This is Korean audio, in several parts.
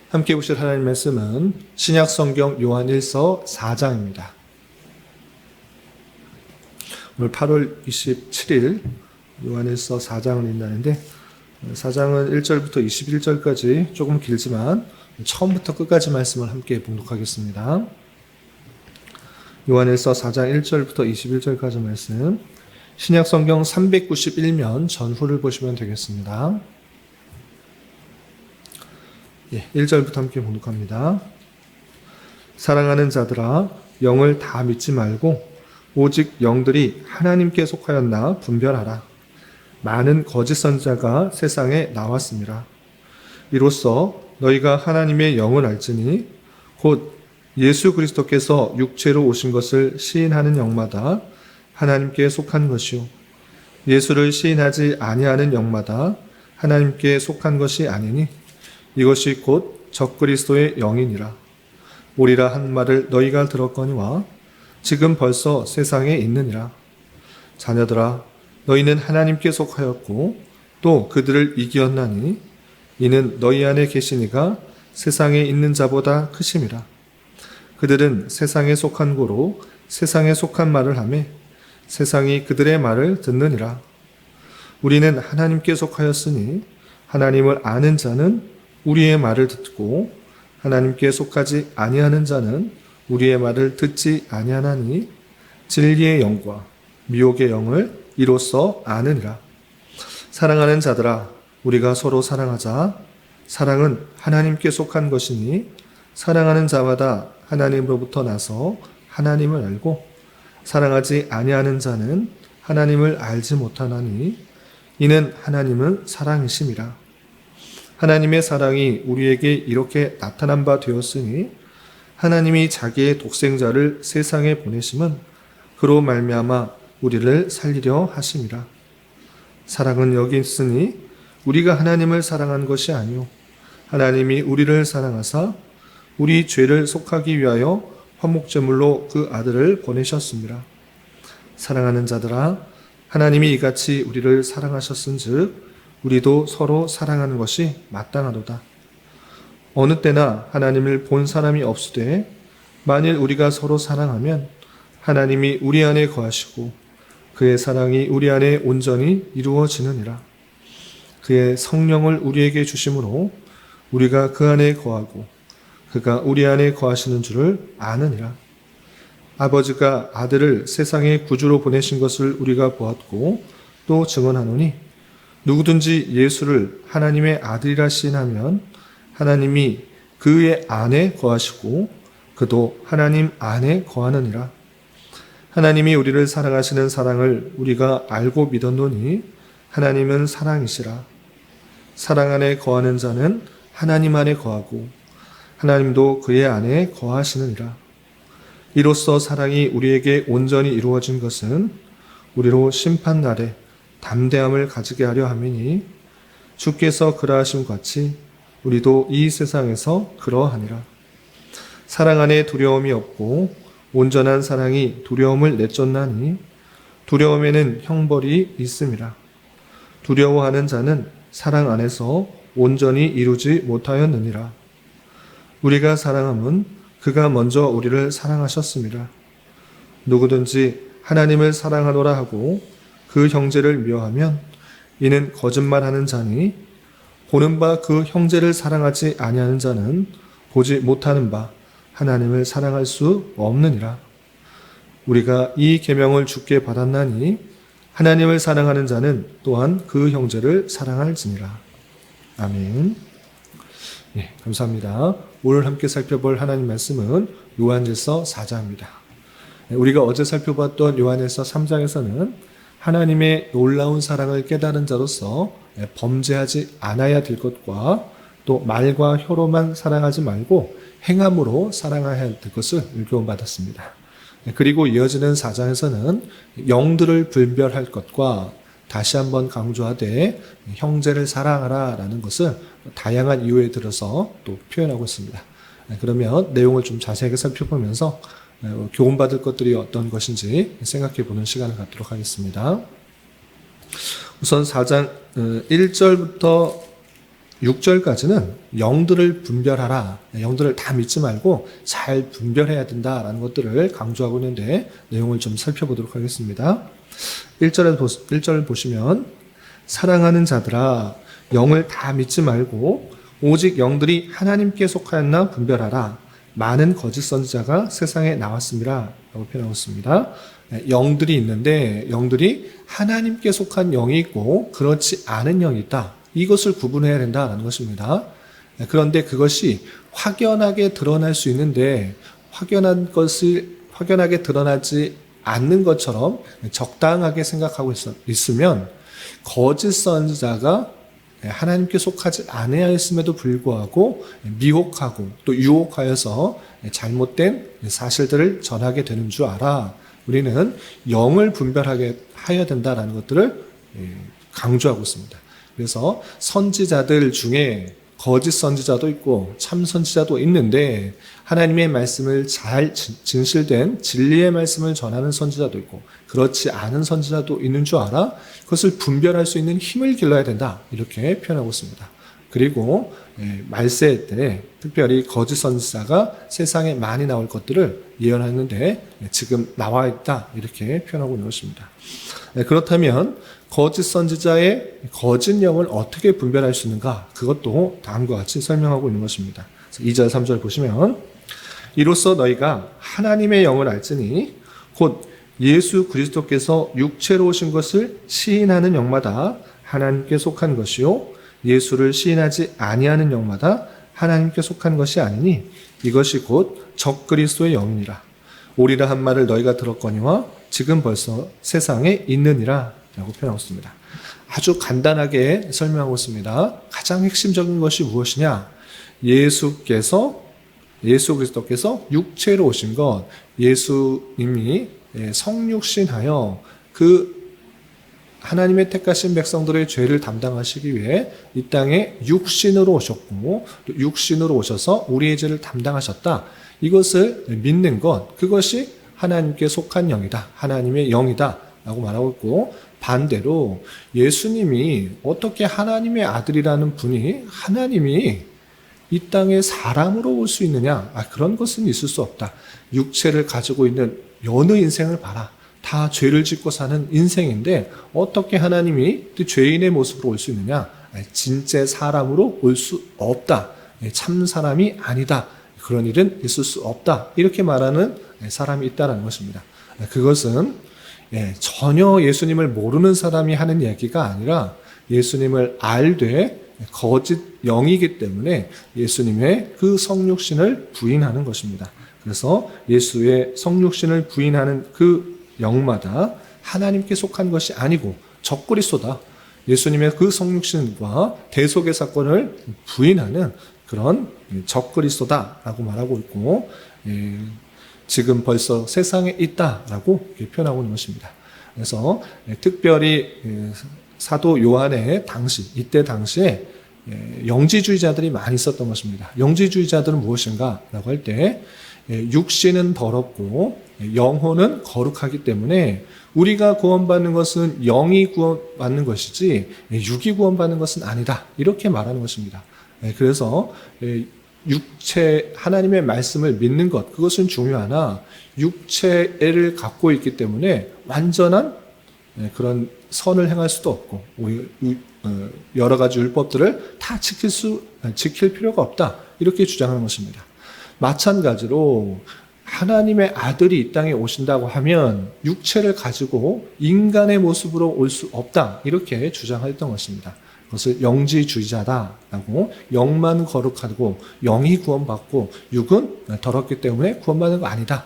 함께 보실 하나님 말씀은 신약 성경 요한 1서 4장입니다. 오늘 8월 27일 요한 1서 4장을 읽는다는데 4장은 1절부터 21절까지 조금 길지만 처음부터 끝까지 말씀을 함께 봉독하겠습니다. 요한 1서 4장 1절부터 21절까지 말씀, 신약 성경 391면 전후를 보시면 되겠습니다. 1절부터 함께 봉독합니다. 사랑하는 자들아, 영을 다 믿지 말고 오직 영들이 하나님께 속하였나 분별하라. 많은 거짓 선지자가 세상에 나왔습니다. 이로써 너희가 하나님의 영을 알지니 곧 예수 그리스도께서 육체로 오신 것을 시인하는 영마다 하나님께 속한 것이요, 예수를 시인하지 아니하는 영마다 하나님께 속한 것이 아니니 이것이 곧 적그리스도의 영이니라. 오리라 한 말을 너희가 들었거니와 지금 벌써 세상에 있느니라. 자녀들아, 너희는 하나님께 속하였고 또 그들을 이기었나니 이는 너희 안에 계시니가 세상에 있는 자보다 크심이라. 그들은 세상에 속한 고로 세상에 속한 말을 하며 세상이 그들의 말을 듣느니라. 우리는 하나님께 속하였으니 하나님을 아는 자는 우리의 말을 듣고 하나님께 속하지 아니하는 자는 우리의 말을 듣지 아니하나니 진리의 영과 미혹의 영을 이로써 아느니라. 사랑하는 자들아, 우리가 서로 사랑하자. 사랑은 하나님께 속한 것이니 사랑하는 자마다 하나님으로부터 나서 하나님을 알고 사랑하지 아니하는 자는 하나님을 알지 못하나니 이는 하나님은 사랑이심이라. 하나님의 사랑이 우리에게 이렇게 나타난 바 되었으니 하나님이 자기의 독생자를 세상에 보내심은 그로 말미암아 우리를 살리려 하심이라. 사랑은 여기 있으니 우리가 하나님을 사랑한 것이 아니요 하나님이 우리를 사랑하사 우리 죄를 속하기 위하여 화목제물로 그 아들을 보내셨습니다. 사랑하는 자들아, 하나님이 이같이 우리를 사랑하셨은즉 우리도 서로 사랑하는 것이 마땅하도다. 어느 때나 하나님을 본 사람이 없으되 만일 우리가 서로 사랑하면 하나님이 우리 안에 거하시고 그의 사랑이 우리 안에 온전히 이루어지느니라. 그의 성령을 우리에게 주심으로 우리가 그 안에 거하고 그가 우리 안에 거하시는 줄을 아느니라. 아버지가 아들을 세상의 구주로 보내신 것을 우리가 보았고 또 증언하노니 누구든지 예수를 하나님의 아들이라 시인하면 하나님이 그의 안에 거하시고 그도 하나님 안에 거하느니라. 하나님이 우리를 사랑하시는 사랑을 우리가 알고 믿었노니 하나님은 사랑이시라. 사랑 안에 거하는 자는 하나님 안에 거하고 하나님도 그의 안에 거하시느니라. 이로써 사랑이 우리에게 온전히 이루어진 것은 우리로 심판날에 담대함을 가지게 하려 함이니 주께서 그러하심 같이 우리도 이 세상에서 그러하니라. 사랑 안에 두려움이 없고 온전한 사랑이 두려움을 내쫓나니 두려움에는 형벌이 있음이라. 두려워하는 자는 사랑 안에서 온전히 이루지 못하였느니라. 우리가 사랑함은 그가 먼저 우리를 사랑하셨습니다. 누구든지 하나님을 사랑하노라 하고 그 형제를 미워하면 이는 거짓말하는 자니 보는 바 그 형제를 사랑하지 아니하는 자는 보지 못하는 바 하나님을 사랑할 수 없느니라. 우리가 이 계명을 주께 받았나니 하나님을 사랑하는 자는 또한 그 형제를 사랑할지니라. 아멘. 감사합니다. 오늘 함께 살펴볼 하나님 말씀은 요한일서 4장입니다. 우리가 어제 살펴봤던 요한일서 3장에서는 하나님의 놀라운 사랑을 깨달은 자로서 범죄하지 않아야 될 것과 또 말과 혀로만 사랑하지 말고 행함으로 사랑해야 될 것을 교훈받았습니다. 그리고 이어지는 4장에서는 영들을 분별할 것과 다시 한번 강조하되 형제를 사랑하라 라는 것을 다양한 이유에 들어서 또 표현하고 있습니다. 그러면 내용을 좀 자세하게 살펴보면서 교훈받을 것들이 어떤 것인지 생각해 보는 시간을 갖도록 하겠습니다. 우선 4장 1절부터 6절까지는 영들을 분별하라. 영들을 다 믿지 말고 잘 분별해야 된다라는 것들을 강조하고 있는데 내용을 좀 살펴보도록 하겠습니다. 1절을 보시면 사랑하는 자들아 영을 다 믿지 말고 오직 영들이 하나님께 속하였나 분별하라. 많은 거짓 선지자가 세상에 나왔습니다. 라고 표현하고 있습니다. 영들이 있는데 영들이 하나님께 속한 영이 있고 그렇지 않은 영이 있다. 이것을 구분해야 된다는 것입니다. 그런데 그것이 확연하게 드러날 수 있는데 확연하게 드러나지 않는 것처럼 적당하게 생각하고 있으면 거짓 선지자가 하나님께 속하지 아니하였음에도 불구하고 미혹하고 또 유혹하여서 잘못된 사실들을 전하게 되는 줄 알아. 우리는 영을 분별하게 하여야 된다는 것들을 강조하고 있습니다. 그래서 선지자들 중에 거짓 선지자도 있고 참 선지자도 있는데 하나님의 말씀을 잘 진실된 진리의 말씀을 전하는 선지자도 있고 그렇지 않은 선지자도 있는 줄 알아? 그것을 분별할 수 있는 힘을 길러야 된다. 이렇게 표현하고 있습니다. 그리고 말세 때 특별히 거짓 선지자가 세상에 많이 나올 것들을 예언했는데 지금 나와 있다. 이렇게 표현하고 있는 것입니다. 그렇다면 거짓 선지자의 거짓 영을 어떻게 분별할 수 있는가? 그것도 다음과 같이 설명하고 있는 것입니다. 2절, 3절 보시면 이로써 너희가 하나님의 영을 알지니 곧 예수 그리스도께서 육체로 오신 것을 시인하는 영마다 하나님께 속한 것이요 예수를 시인하지 아니하는 영마다 하나님께 속한 것이 아니니 이것이 곧 적그리스도의 영이니라. 오리라 한 말을 너희가 들었거니와 지금 벌써 세상에 있느니라 라고 표현하고 있습니다. 아주 간단하게 설명하고 있습니다. 가장 핵심적인 것이 무엇이냐? 예수 그리스도께서 육체로 오신 것, 예수님이 성육신하여 그 하나님의 택하신 백성들의 죄를 담당하시기 위해 이 땅에 육신으로 오셨고 또 육신으로 오셔서 우리의 죄를 담당하셨다. 이것을 믿는 것, 그것이 하나님께 속한 영이다. 하나님의 영이다. 라고 말하고 있고 반대로 예수님이 어떻게 하나님의 아들이라는 분이 하나님이 이 땅에 사람으로 올 수 있느냐? 그런 것은 있을 수 없다. 육체를 가지고 있는 여느 인생을 봐라. 다 죄를 짓고 사는 인생인데 어떻게 하나님이 죄인의 모습으로 올 수 있느냐? 진짜 사람으로 올 수 없다. 참 사람이 아니다. 그런 일은 있을 수 없다. 이렇게 말하는 사람이 있다는 것입니다. 그것은 전혀 예수님을 모르는 사람이 하는 얘기가 아니라 예수님을 알되 거짓 영이기 때문에 예수님의 그 성육신을 부인하는 것입니다. 그래서 예수의 성육신을 부인하는 그 영마다 하나님께 속한 것이 아니고 적그리스도다. 예수님의 그 성육신과 대속의 사건을 부인하는 그런 적그리스도다라고 말하고 있고 지금 벌써 세상에 있다라고 표현하고 있는 것입니다. 그래서 특별히 사도 요한의 이때 당시에 영지주의자들이 많이 있었던 것입니다. 영지주의자들은 무엇인가? 라고 할 때 육신은 더럽고 영혼은 거룩하기 때문에 우리가 구원받는 것은 영이 구원받는 것이지 육이 구원받는 것은 아니다. 이렇게 말하는 것입니다. 그래서 육체 하나님의 말씀을 믿는 것 그것은 중요하나 육체를 갖고 있기 때문에 완전한 그런 선을 행할 수도 없고 여러 가지 율법들을 다 지킬 필요가 없다 이렇게 주장하는 것입니다. 마찬가지로 하나님의 아들이 이 땅에 오신다고 하면 육체를 가지고 인간의 모습으로 올 수 없다 이렇게 주장했던 것입니다. 그것을 영지주의자다라고 영만 거룩하고 영이 구원받고 육은 더럽기 때문에 구원받는 거 아니다.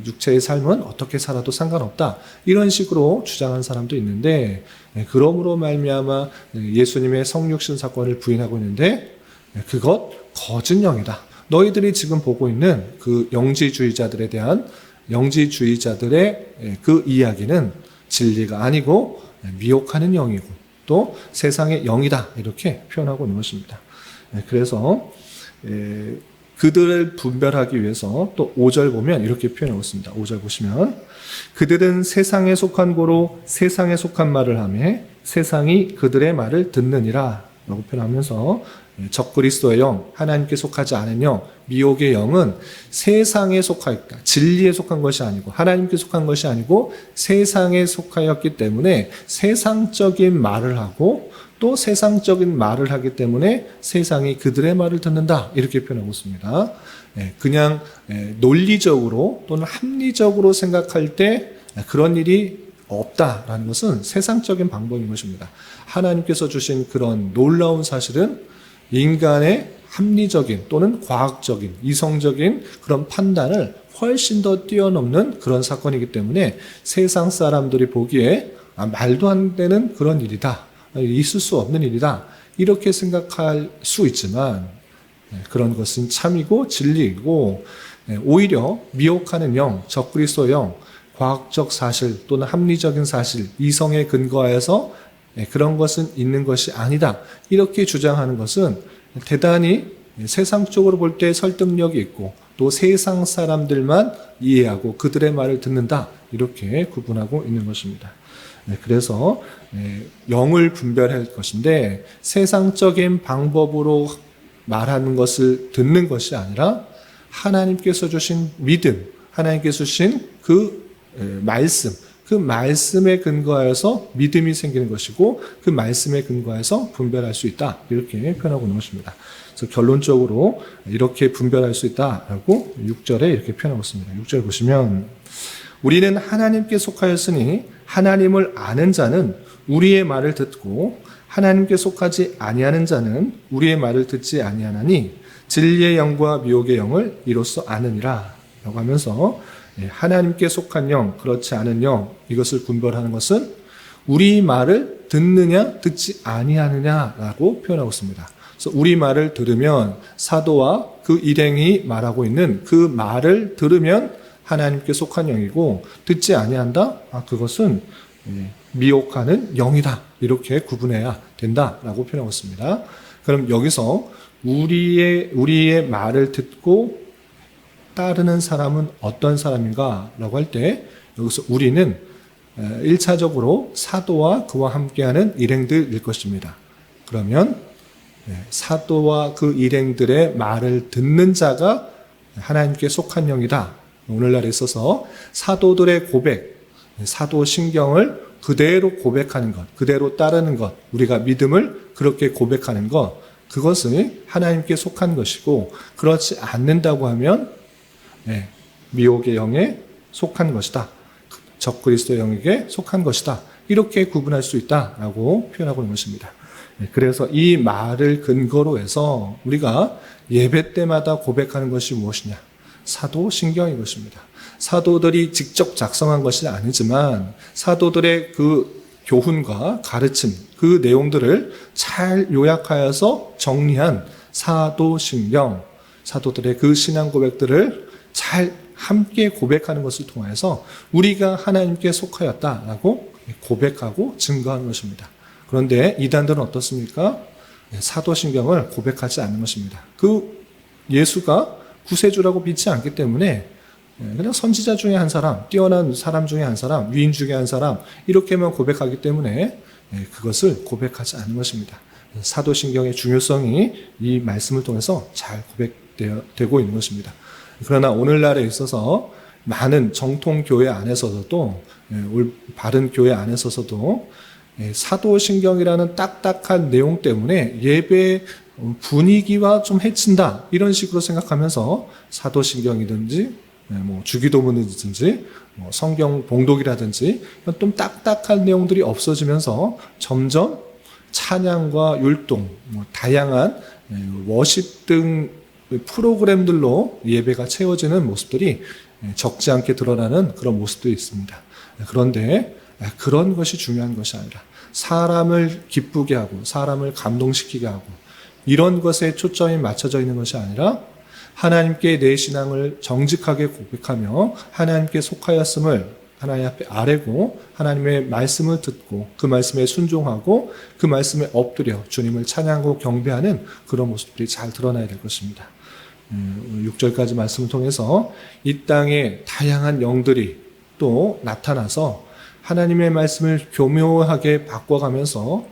육체의 삶은 어떻게 살아도 상관없다. 이런 식으로 주장하는 사람도 있는데 그러므로 말미암아 예수님의 성육신 사건을 부인하고 있는데 그것 거짓 영이다. 너희들이 지금 보고 있는 그 영지주의자들에 대한 영지주의자들의 그 이야기는 진리가 아니고 미혹하는 영이고 또 세상의 영이다 이렇게 표현하고 있는 것입니다. 그래서 그들을 분별하기 위해서 또 5절 보면 이렇게 표현하고 있습니다. 5절 보시면 그들은 세상에 속한 고로 세상에 속한 말을 하며 세상이 그들의 말을 듣느니라 라고 표현하면서 적그리스도의 영, 하나님께 속하지 않은 영, 미혹의 영은 세상에 속하였다. 진리에 속한 것이 아니고 하나님께 속한 것이 아니고 세상에 속하였기 때문에 세상적인 말을 하고 또 세상적인 말을 하기 때문에 세상이 그들의 말을 듣는다. 이렇게 표현하고 있습니다. 그냥 논리적으로 또는 합리적으로 생각할 때 그런 일이 없다라는 것은 세상적인 방법인 것입니다. 하나님께서 주신 그런 놀라운 사실은 인간의 합리적인 또는 과학적인, 이성적인 그런 판단을 훨씬 더 뛰어넘는 그런 사건이기 때문에 세상 사람들이 보기에 말도 안 되는 그런 일이다. 있을 수 없는 일이다. 이렇게 생각할 수 있지만 그런 것은 참이고 진리이고 오히려 미혹하는 영, 적그리스도 영, 과학적 사실 또는 합리적인 사실, 이성에 근거하여서 그런 것은 있는 것이 아니다. 이렇게 주장하는 것은 대단히 세상적으로 볼 때 설득력이 있고 또 세상 사람들만 이해하고 그들의 말을 듣는다. 이렇게 구분하고 있는 것입니다. 그래서 영을 분별할 것인데 세상적인 방법으로 말하는 것을 듣는 것이 아니라 하나님께서 주신 믿음, 하나님께서 주신 그 말씀, 그 말씀에 근거하여서 믿음이 생기는 것이고 그 말씀에 근거해서 분별할 수 있다. 이렇게 표현하고 있는 것입니다. 그래서 결론적으로 이렇게 분별할 수 있다라고 6절에 이렇게 표현하고 있습니다. 6절 보시면 우리는 하나님께 속하였으니 하나님을 아는 자는 우리의 말을 듣고 하나님께 속하지 아니하는 자는 우리의 말을 듣지 아니하나니 진리의 영과 미혹의 영을 이로써 아느니라 라고 하면서 하나님께 속한 영, 그렇지 않은 영, 이것을 분별하는 것은 우리 말을 듣느냐 듣지 아니하느냐라고 표현하고 있습니다. 그래서 우리 말을 들으면 사도와 그 일행이 말하고 있는 그 말을 들으면 하나님께 속한 영이고 듣지 아니한다? 그것은 미혹하는 영이다. 이렇게 구분해야 된다라고 표현하고 있습니다. 그럼 여기서 우리의 말을 듣고 따르는 사람은 어떤 사람인가? 라고 할 때 여기서 우리는 1차적으로 사도와 그와 함께하는 일행들일 것입니다. 그러면 사도와 그 일행들의 말을 듣는 자가 하나님께 속한 영이다. 오늘날에 있어서 사도들의 고백, 사도신경을 그대로 고백하는 것, 그대로 따르는 것, 우리가 믿음을 그렇게 고백하는 것, 그것은 하나님께 속한 것이고 그렇지 않는다고 하면 미혹의 영에 속한 것이다. 적그리스도 영에게 속한 것이다. 이렇게 구분할 수 있다라고 표현하고 있는 것입니다. 그래서 이 말을 근거로 해서 우리가 예배 때마다 고백하는 것이 무엇이냐? 사도신경인 것입니다. 사도들이 직접 작성한 것이 아니지만 사도들의 그 교훈과 가르침, 그 내용들을 잘 요약하여서 정리한 사도신경, 사도들의 그 신앙 고백들을 잘 함께 고백하는 것을 통해서 우리가 하나님께 속하였다라고 고백하고 증거하는 것입니다. 그런데 이단들은 어떻습니까? 사도신경을 고백하지 않는 것입니다. 그 예수가 구세주라고 믿지 않기 때문에 그냥 선지자 중에 한 사람, 뛰어난 사람 중에 한 사람, 위인 중에 한 사람 이렇게만 고백하기 때문에 그것을 고백하지 않는 것입니다. 사도신경의 중요성이 이 말씀을 통해서 잘 고백되고 있는 것입니다. 그러나 오늘날에 있어서 많은 정통교회 안에서도 바른 교회 안에서도 사도신경이라는 딱딱한 내용 때문에 예배 분위기와 좀 해친다 이런 식으로 생각하면서 사도신경이든지 주기도문이든지 성경 봉독이라든지 좀 딱딱한 내용들이 없어지면서 점점 찬양과 율동, 다양한 워십 등 프로그램들로 예배가 채워지는 모습들이 적지 않게 드러나는 그런 모습들이 있습니다. 그런데 그런 것이 중요한 것이 아니라 사람을 기쁘게 하고 사람을 감동시키게 하고 이런 것에 초점이 맞춰져 있는 것이 아니라 하나님께 내 신앙을 정직하게 고백하며 하나님께 속하였음을 하나님 앞에 아뢰고 하나님의 말씀을 듣고 그 말씀에 순종하고 그 말씀에 엎드려 주님을 찬양하고 경배하는 그런 모습들이 잘 드러나야 될 것입니다. 6절까지 말씀을 통해서 이 땅에 다양한 영들이 또 나타나서 하나님의 말씀을 교묘하게 바꿔가면서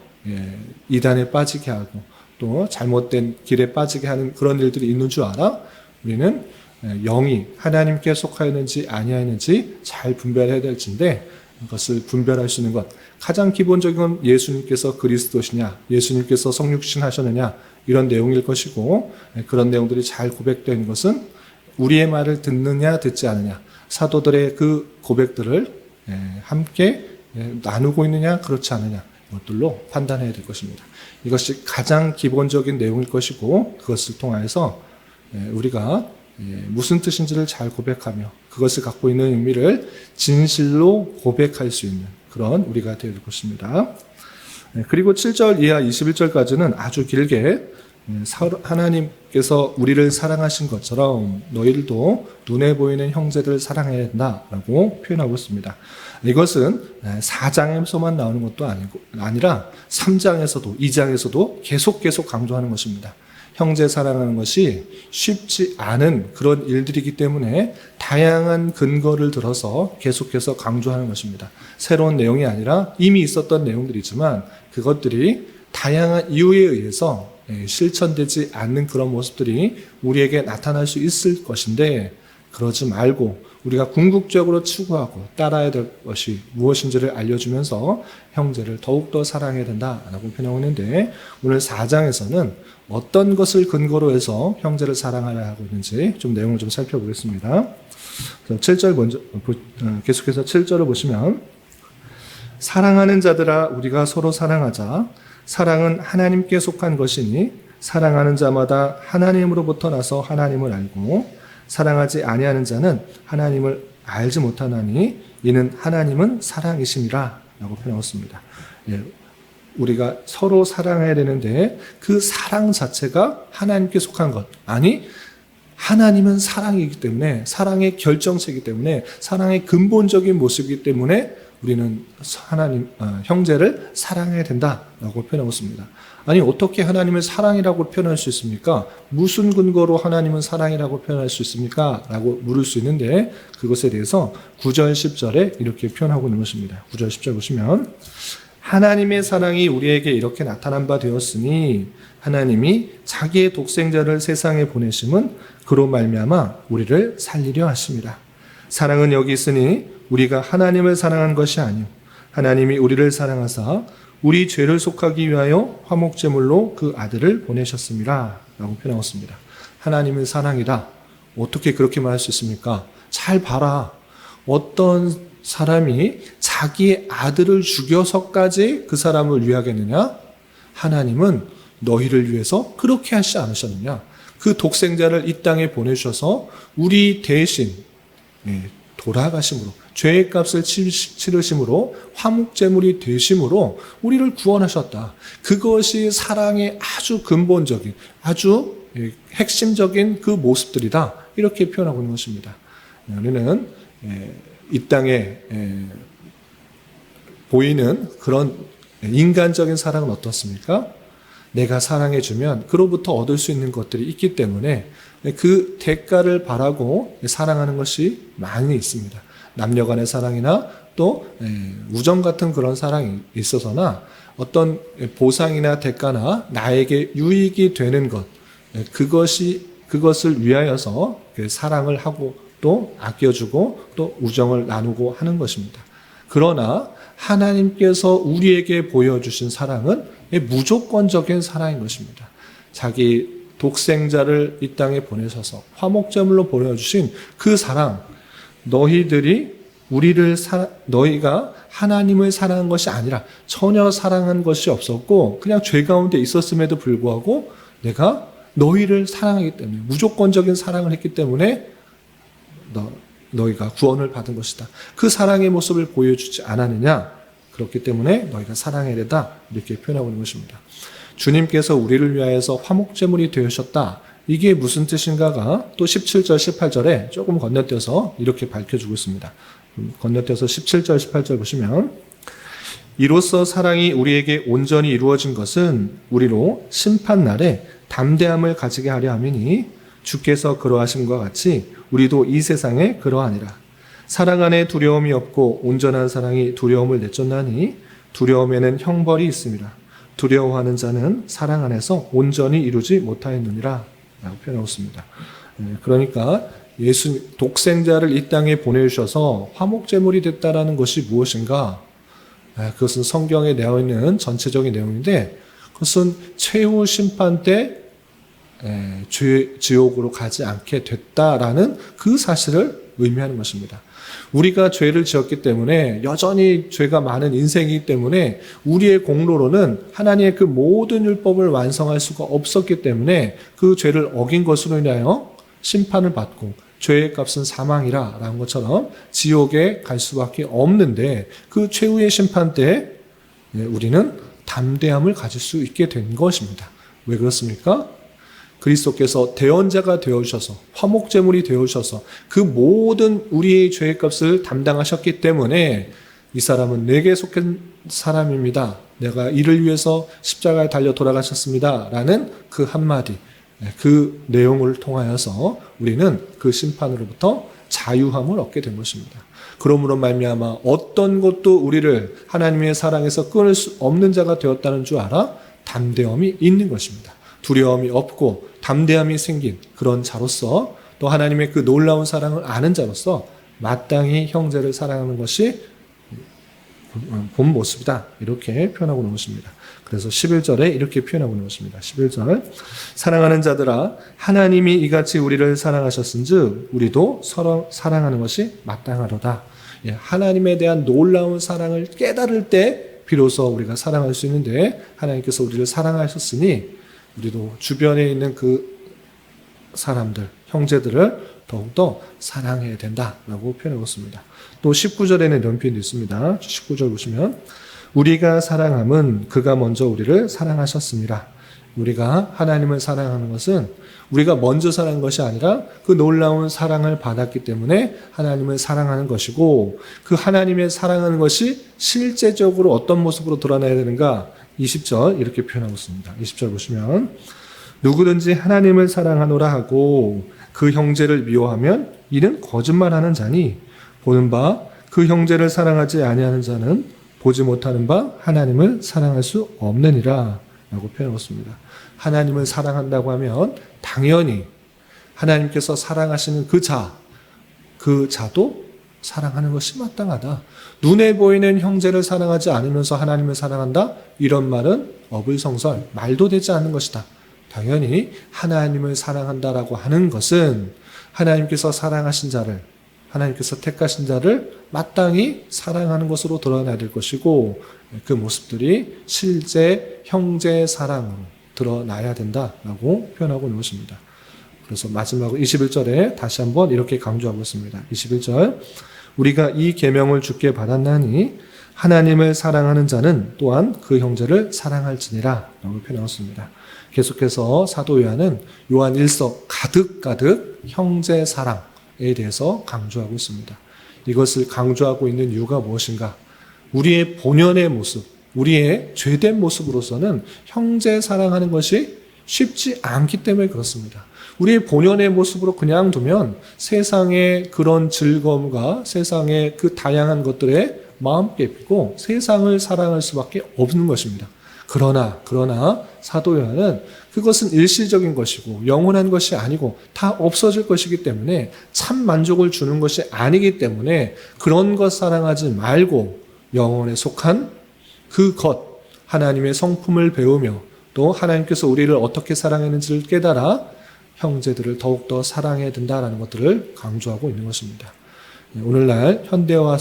이단에 빠지게 하고 또 잘못된 길에 빠지게 하는 그런 일들이 있는 줄 알아 우리는 영이 하나님께 속하였는지 아니하였는지 잘 분별해야 될 텐데 그것을 분별할 수 있는 것 가장 기본적인 건 예수님께서 그리스도시냐 예수님께서 성육신 하셨느냐 이런 내용일 것이고 그런 내용들이 잘 고백된 것은 우리의 말을 듣느냐 듣지 않느냐 사도들의 그 고백들을 함께 나누고 있느냐 그렇지 않느냐 이것들로 판단해야 될 것입니다. 이것이 가장 기본적인 내용일 것이고 그것을 통하여서 우리가 무슨 뜻인지를 잘 고백하며 그것을 갖고 있는 의미를 진실로 고백할 수 있는 그런 우리가 되어야 될 것입니다. 그리고 7절 이하 21절까지는 아주 길게 하나님께서 우리를 사랑하신 것처럼 너희들도 눈에 보이는 형제들을 사랑해야 된다라고 표현하고 있습니다. 이것은 4장에서만 나오는 것도 아니라 3장에서도 2장에서도 계속 강조하는 것입니다. 형제 사랑하는 것이 쉽지 않은 그런 일들이기 때문에 다양한 근거를 들어서 계속해서 강조하는 것입니다. 새로운 내용이 아니라 이미 있었던 내용들이지만 그것들이 다양한 이유에 의해서 실천되지 않는 그런 모습들이 우리에게 나타날 수 있을 것인데 그러지 말고 우리가 궁극적으로 추구하고 따라야 될 것이 무엇인지를 알려주면서 형제를 더욱더 사랑해야 된다라고 표현하고 있는데 오늘 4장에서는 어떤 것을 근거로 해서 형제를 사랑하려 하고 있는지 좀 내용을 좀 살펴보겠습니다. 7절 먼저 계속해서 7절을 보시면 사랑하는 자들아 우리가 서로 사랑하자 사랑은 하나님께 속한 것이니 사랑하는 자마다 하나님으로부터 나서 하나님을 알고 사랑하지 아니하는 자는 하나님을 알지 못하나니 이는 하나님은 사랑이심이라 라고 표현하였습니다. 우리가 서로 사랑해야 되는데 그 사랑 자체가 하나님께 속한 것 아니 하나님은 사랑이기 때문에 사랑의 결정체이기 때문에 사랑의 근본적인 모습이기 때문에 우리는 형제를 사랑해야 된다라고 표현하고 있습니다. 아니 어떻게 하나님을 사랑이라고 표현할 수 있습니까? 무슨 근거로 하나님은 사랑이라고 표현할 수 있습니까? 라고 물을 수 있는데 그것에 대해서 9절 10절에 이렇게 표현하고 있는 것입니다. 9절 10절 보시면 하나님의 사랑이 우리에게 이렇게 나타난 바 되었으니 하나님이 자기의 독생자를 세상에 보내심은 그로 말미암아 우리를 살리려 하심이라. 사랑은 여기 있으니 우리가 하나님을 사랑한 것이 아니요 하나님이 우리를 사랑하사 우리 죄를 속하기 위하여 화목제물로 그 아들을 보내셨습니다. 라고 표현하였습니다. 하나님의 사랑이다. 어떻게 그렇게 말할 수 있습니까? 잘 봐라. 어떤 사람이 자기의 아들을 죽여서까지 그 사람을 위하겠느냐? 하나님은 너희를 위해서 그렇게 하시지 않으셨느냐? 그 독생자를 이 땅에 보내주셔서 우리 대신 돌아가심으로 죄의 값을 치르심으로 화목제물이 되심으로 우리를 구원하셨다. 그것이 사랑의 아주 근본적인 아주 핵심적인 그 모습들이다. 이렇게 표현하고 있는 것입니다. 우리는 이 땅에 보이는 그런 인간적인 사랑은 어떻습니까? 내가 사랑해주면 그로부터 얻을 수 있는 것들이 있기 때문에 그 대가를 바라고 사랑하는 것이 많이 있습니다. 남녀 간의 사랑이나 또 우정 같은 그런 사랑이 있어서나 어떤 보상이나 대가나 나에게 유익이 되는 것 그것을 위하여서 사랑을 하고 또 아껴주고 또 우정을 나누고 하는 것입니다. 그러나 하나님께서 우리에게 보여주신 사랑은 무조건적인 사랑인 것입니다. 자기 독생자를 이 땅에 보내셔서 화목제물로 보내주신 그 사랑, 너희가 하나님을 사랑한 것이 아니라 전혀 사랑한 것이 없었고 그냥 죄 가운데 있었음에도 불구하고 내가 너희를 사랑하기 때문에 무조건적인 사랑을 했기 때문에 너희가 구원을 받은 것이다. 그 사랑의 모습을 보여주지 않았느냐? 그렇기 때문에 너희가 사랑해야 된다. 이렇게 표현하고 있는 것입니다. 주님께서 우리를 위하여서 화목제물이 되셨다. 이게 무슨 뜻인가가 또 17절, 18절에 조금 건너뛰어서 이렇게 밝혀주고 있습니다. 건너뛰어서 17절, 18절 보시면 이로써 사랑이 우리에게 온전히 이루어진 것은 우리로 심판날에 담대함을 가지게 하려 함이니 주께서 그러하심과 같이 우리도 이 세상에 그러하니라. 사랑 안에 두려움이 없고 온전한 사랑이 두려움을 내쫓나니 두려움에는 형벌이 있습니다. 두려워하는 자는 사랑 안에서 온전히 이루지 못하였느니라 라고 표현하고 있습니다. 그러니까 예수 독생자를 이 땅에 보내주셔서 화목제물이 됐다라는 것이 무엇인가? 그것은 성경에 나와 있는 전체적인 내용인데 그것은 최후 심판 때 지옥으로 가지 않게 됐다라는 그 사실을 의미하는 것입니다. 우리가 죄를 지었기 때문에 여전히 죄가 많은 인생이기 때문에 우리의 공로로는 하나님의 그 모든 율법을 완성할 수가 없었기 때문에 그 죄를 어긴 것으로 인하여 심판을 받고 죄의 값은 사망이라 라는 것처럼 지옥에 갈 수밖에 없는데 그 최후의 심판 때 우리는 담대함을 가질 수 있게 된 것입니다. 왜 그렇습니까? 그리스도께서 대언자가 되어주셔서 화목제물이 되어주셔서 그 모든 우리의 죄의 값을 담당하셨기 때문에 이 사람은 내게 속한 사람입니다. 내가 이를 위해서 십자가에 달려 돌아가셨습니다. 라는 그 한마디, 그 내용을 통하여서 우리는 그 심판으로부터 자유함을 얻게 된 것입니다. 그러므로 말미암아 어떤 것도 우리를 하나님의 사랑에서 끊을 수 없는 자가 되었다는 줄 알아 담대함이 있는 것입니다. 두려움이 없고 담대함이 생긴 그런 자로서 또 하나님의 그 놀라운 사랑을 아는 자로서 마땅히 형제를 사랑하는 것이 본 모습이다. 이렇게 표현하고 있는 것입니다. 그래서 11절에 이렇게 표현하고 있는 것입니다. 11절 사랑하는 자들아 하나님이 이같이 우리를 사랑하셨은즉 우리도 서로 사랑하는 것이 마땅하로다. 하나님에 대한 놀라운 사랑을 깨달을 때 비로소 우리가 사랑할 수 있는데 하나님께서 우리를 사랑하셨으니 우리도 주변에 있는 그 사람들, 형제들을 더욱더 사랑해야 된다라고 표현하고 있습니다. 또 19절에는 이런 표현도 있습니다. 19절 보시면 우리가 사랑함은 그가 먼저 우리를 사랑하셨습니다. 우리가 하나님을 사랑하는 것은 우리가 먼저 사랑한 것이 아니라 그 놀라운 사랑을 받았기 때문에 하나님을 사랑하는 것이고 그 하나님의 사랑하는 것이 실제적으로 어떤 모습으로 드러나야 되는가? 20절 이렇게 표현하고 있습니다. 20절 보시면 누구든지 하나님을 사랑하노라 하고 그 형제를 미워하면 이는 거짓말하는 자니 보는 바 그 형제를 사랑하지 아니하는 자는 보지 못하는 바 하나님을 사랑할 수 없느니라 라고 표현하고 있습니다. 하나님을 사랑한다고 하면 당연히 하나님께서 사랑하시는 그 자도 사랑하는 것이 마땅하다. 눈에 보이는 형제를 사랑하지 않으면서 하나님을 사랑한다? 이런 말은 어불성설, 말도 되지 않는 것이다. 당연히 하나님을 사랑한다라고 하는 것은 하나님께서 사랑하신 자를, 하나님께서 택하신 자를 마땅히 사랑하는 것으로 드러나야 될 것이고 그 모습들이 실제 형제의 사랑으로 드러나야 된다라고 표현하고 있는 것입니다. 그래서 마지막으로 21절에 다시 한번 이렇게 강조하고 있습니다. 21절 우리가 이 계명을 주께 받았나니 하나님을 사랑하는 자는 또한 그 형제를 사랑할지니라 라고 표현하였습니다. 계속해서 사도 요한은 요한 1서 가득 형제 사랑에 대해서 강조하고 있습니다. 이것을 강조하고 있는 이유가 무엇인가? 우리의 본연의 모습, 우리의 죄된 모습으로서는 형제 사랑하는 것이 쉽지 않기 때문에 그렇습니다. 우리의 본연의 모습으로 그냥 두면 세상의 그런 즐거움과 세상의 그 다양한 것들에 마음 깨피고 세상을 사랑할 수밖에 없는 것입니다. 그러나 사도 요한은 그것은 일시적인 것이고 영원한 것이 아니고 다 없어질 것이기 때문에 참 만족을 주는 것이 아니기 때문에 그런 것 사랑하지 말고 영혼에 속한 그 것, 하나님의 성품을 배우며 또 하나님께서 우리를 어떻게 사랑했는지를 깨달아 형제들을 더욱더 사랑해야 된다는 것들을 강조하고 있는 것입니다. 오늘날 현대화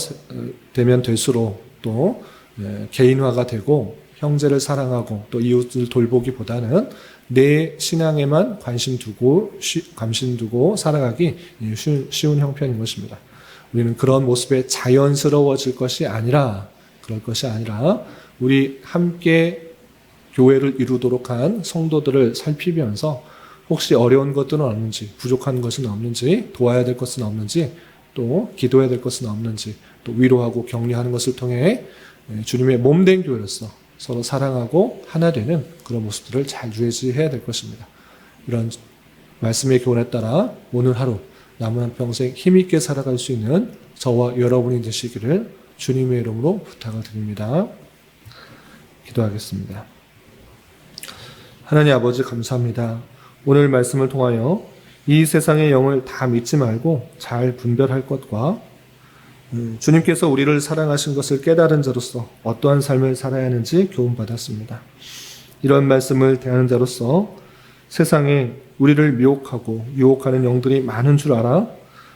되면 될수록 또 개인화가 되고 형제를 사랑하고 또 이웃을 돌보기보다는 내 신앙에만 관심 두고 살아가기 쉬운 형편인 것입니다. 우리는 그런 모습에 자연스러워질 것이 아니라 그럴 것이 아니라 우리 함께 교회를 이루도록 한 성도들을 살피면서 혹시 어려운 것들은 없는지, 부족한 것은 없는지, 도와야 될 것은 없는지, 또 기도해야 될 것은 없는지, 또 위로하고 격려하는 것을 통해 주님의 몸된 교회로서 서로 사랑하고 하나 되는 그런 모습들을 잘 유지해야 될 것입니다. 이런 말씀의 교훈에 따라 오늘 하루 남은 한 평생 힘있게 살아갈 수 있는 저와 여러분이 되시기를 주님의 이름으로 부탁을 드립니다. 기도하겠습니다. 하나님 아버지 감사합니다. 오늘 말씀을 통하여 이 세상의 영을 다 믿지 말고 잘 분별할 것과 주님께서 우리를 사랑하신 것을 깨달은 자로서 어떠한 삶을 살아야 하는지 교훈받았습니다. 이런 말씀을 대하는 자로서 세상에 우리를 미혹하고 유혹하는 영들이 많은 줄 알아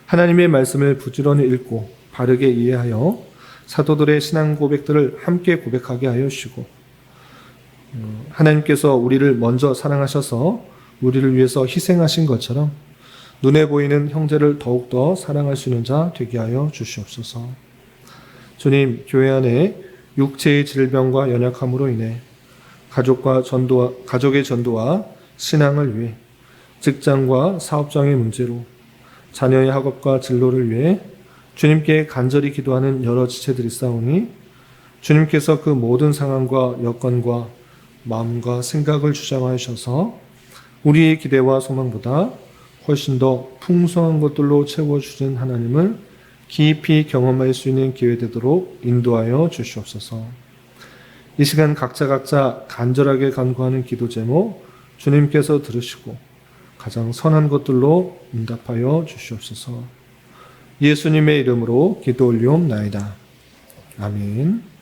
하나님의 말씀을 부지런히 읽고 바르게 이해하여 사도들의 신앙 고백들을 함께 고백하게 하여 주시고 하나님께서 우리를 먼저 사랑하셔서 우리를 위해서 희생하신 것처럼 눈에 보이는 형제를 더욱더 사랑할 수 있는 자 되게 하여 주시옵소서. 주님, 교회 안에 육체의 질병과 연약함으로 인해 가족의 전도와 신앙을 위해 직장과 사업장의 문제로 자녀의 학업과 진로를 위해 주님께 간절히 기도하는 여러 지체들이 있사오니 주님께서 그 모든 상황과 여건과 마음과 생각을 주장하셔서 우리의 기대와 소망보다 훨씬 더 풍성한 것들로 채워주신 하나님을 깊이 경험할 수 있는 기회 되도록 인도하여 주시옵소서. 이 시간 각자 간절하게 간구하는 기도 제목 주님께서 들으시고 가장 선한 것들로 응답하여 주시옵소서. 예수님의 이름으로 기도 올리옵나이다. 아멘.